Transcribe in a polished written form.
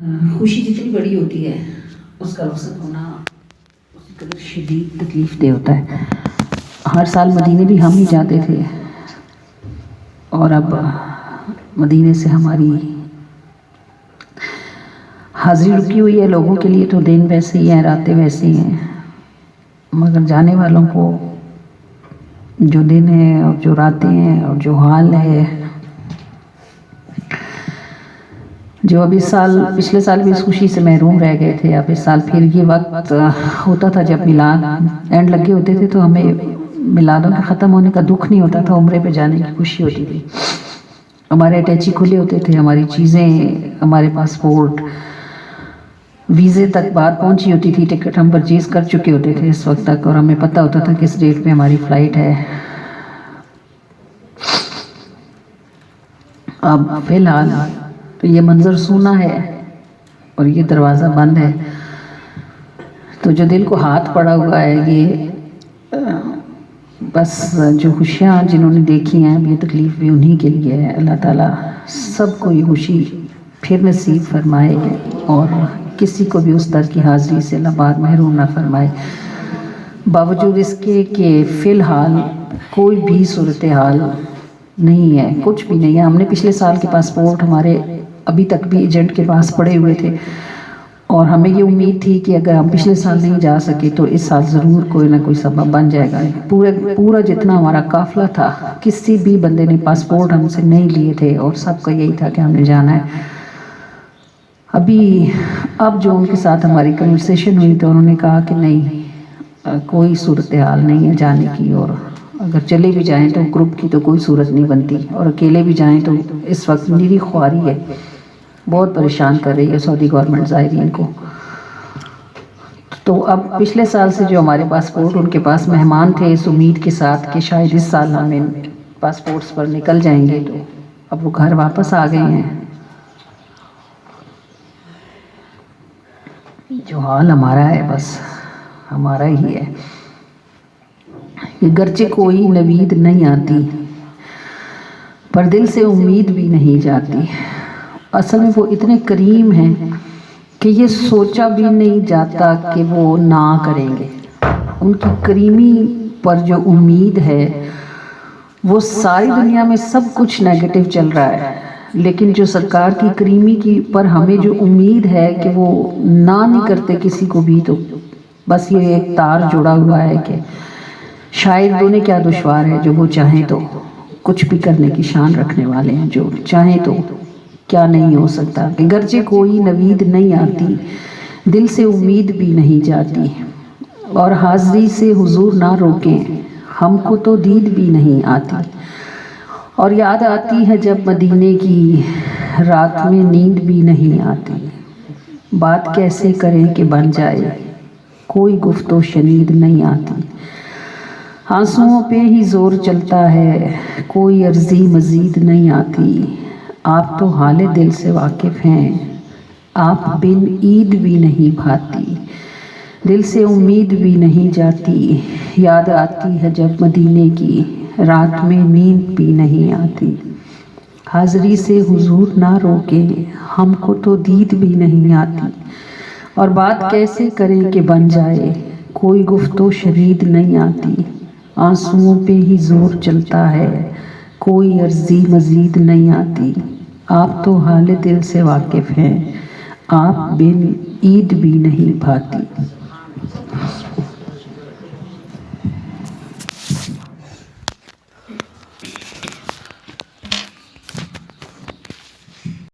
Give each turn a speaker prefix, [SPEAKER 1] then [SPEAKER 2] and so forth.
[SPEAKER 1] خوشی جتنی بڑی ہوتی ہے اس کا رخصت ہونا اسی قدر شدید تکلیف دہ ہوتا ہے۔ ہر سال مدینے بھی ہم ہی جاتے تھے، اور اب مدینے سے ہماری حاضری رکی ہوئی ہے۔ لوگوں کے لیے تو دن ویسے ہی ہیں، راتیں ویسے ہی ہیں، مگر جانے والوں کو جو دن ہے اور جو راتیں ہیں اور جو حال ہے، جو اب اس سال پچھلے سال بھی اس خوشی سے محروم رہ گئے تھے، اب اس سال پھر یہ وقت ہوتا تھا جب میلاد اینڈ لگے ہوتے تھے تو ہمیں میلادوں کے ختم ہونے کا دکھ نہیں ہوتا تھا، عمرے پہ جانے کی خوشی ہوتی تھی۔ ہمارے اٹیچی کھلے ہوتے تھے، ہماری چیزیں، ہمارے پاسپورٹ، ویزے تک بات پہنچی ہوتی تھی، ٹکٹ ہم پرچیز کر چکے ہوتے تھے اس وقت تک، اور ہمیں پتہ ہوتا تھا کس ڈیٹ پہ ہماری فلائٹ ہے۔ اب فی الحال تو یہ منظر سونا ہے اور یہ دروازہ بند ہے، تو جو دل کو ہاتھ پڑا ہوا ہے، یہ بس جو خوشیاں جنہوں نے دیکھی ہیں، یہ تکلیف بھی انہی کے لیے ہے۔ اللہ تعالیٰ سب کو یہ خوشی پھر نصیب فرمائے اور کسی کو بھی اس در کی حاضری سے اللہ پاک محروم نہ فرمائے، باوجود اس کے کہ فی الحال کوئی بھی صورتحال نہیں ہے، کچھ بھی نہیں ہے۔ ہم نے پچھلے سال کے پاسپورٹ ہمارے ابھی تک بھی ایجنٹ کے پاس پڑے ہوئے تھے، اور ہمیں یہ امید تھی کہ اگر ہم پچھلے سال نہیں جا سکے تو اس سال ضرور کوئی نہ کوئی سبب بن جائے گا۔ پورا جتنا ہمارا قافلہ تھا، کسی بھی بندے نے پاسپورٹ ہم سے نہیں لیے تھے، اور سب کا یہی تھا کہ ہم نے جانا ہے۔ اب جو ان کے ساتھ ہماری کنورسیشن ہوئی تو انہوں نے کہا کہ نہیں، کوئی صورتحال نہیں ہے جانے کی، اور اگر چلے بھی جائیں تو گروپ کی تو کوئی صورت نہیں بنتی، اور اکیلے بھی جائیں تو اس وقت میری خواری ہے، بہت پریشان کر رہی ہے سعودی گورنمنٹ زائرین کو۔ تو اب پچھلے سال سے جو ہمارے پاسپورٹ ان کے پاس مہمان تھے، اس امید کے ساتھ کہ شاید اس سال ہم ان پاسپورٹس پر نکل جائیں گے، تو اب وہ گھر واپس آ گئے ہیں۔ جو حال ہمارا ہے بس ہمارا ہی ہے کہ گرچہ کوئی نوید نہیں آتی پر دل سے امید بھی نہیں جاتی۔ اصل میں وہ اتنے کریم ہیں کہ یہ سوچا بھی نہیں جاتا کہ وہ نہ کریں گے۔ ان کی کریمی پر جو امید ہے، وہ ساری دنیا میں سب کچھ نیگیٹو چل رہا ہے، لیکن جو سرکار کی کریمی کی پر ہمیں جو امید ہے کہ وہ نہ نہیں کرتے کسی کو بھی، تو بس یہ ایک تار جڑا ہوا ہے کہ شاید انہیں کیا دشوار ہے، جو وہ چاہیں تو کچھ بھی کرنے کی شان رکھنے والے ہیں، جو چاہیں تو کیا نہیں ہو سکتا، کہ گرچہ کوئی نوید نہیں آتی دل سے امید بھی نہیں جاتی، اور حاضری سے حضور نہ روکیں ہم کو تو دید بھی نہیں آتی، اور یاد آتی ہے جب مدینے کی رات میں نیند بھی نہیں آتی، بات کیسے کریں کہ بن جائے کوئی گفت و شنید نہیں آتی، آنسوؤں پہ ہی زور چلتا ہے کوئی عرضی مزید نہیں آتی، آپ تو حال دل سے واقف ہیں آپ بن عید بھی نہیں بھاتی، دل سے امید بھی نہیں جاتی، یاد آتی ہے جب مدینے کی رات میں نیند بھی نہیں آتی، حاضری سے حضور نہ روکے ہم کو تو دید بھی نہیں آتی، اور بات کیسے کریں کہ بن جائے کوئی گفت و شنید نہیں آتی، آنسوؤں پہ ہی زور چلتا ہے کوئی عرضی مزید نہیں آتی، آپ تو حال دل سے واقف ہیں آپ بن عید بھی نہیں بھاتی۔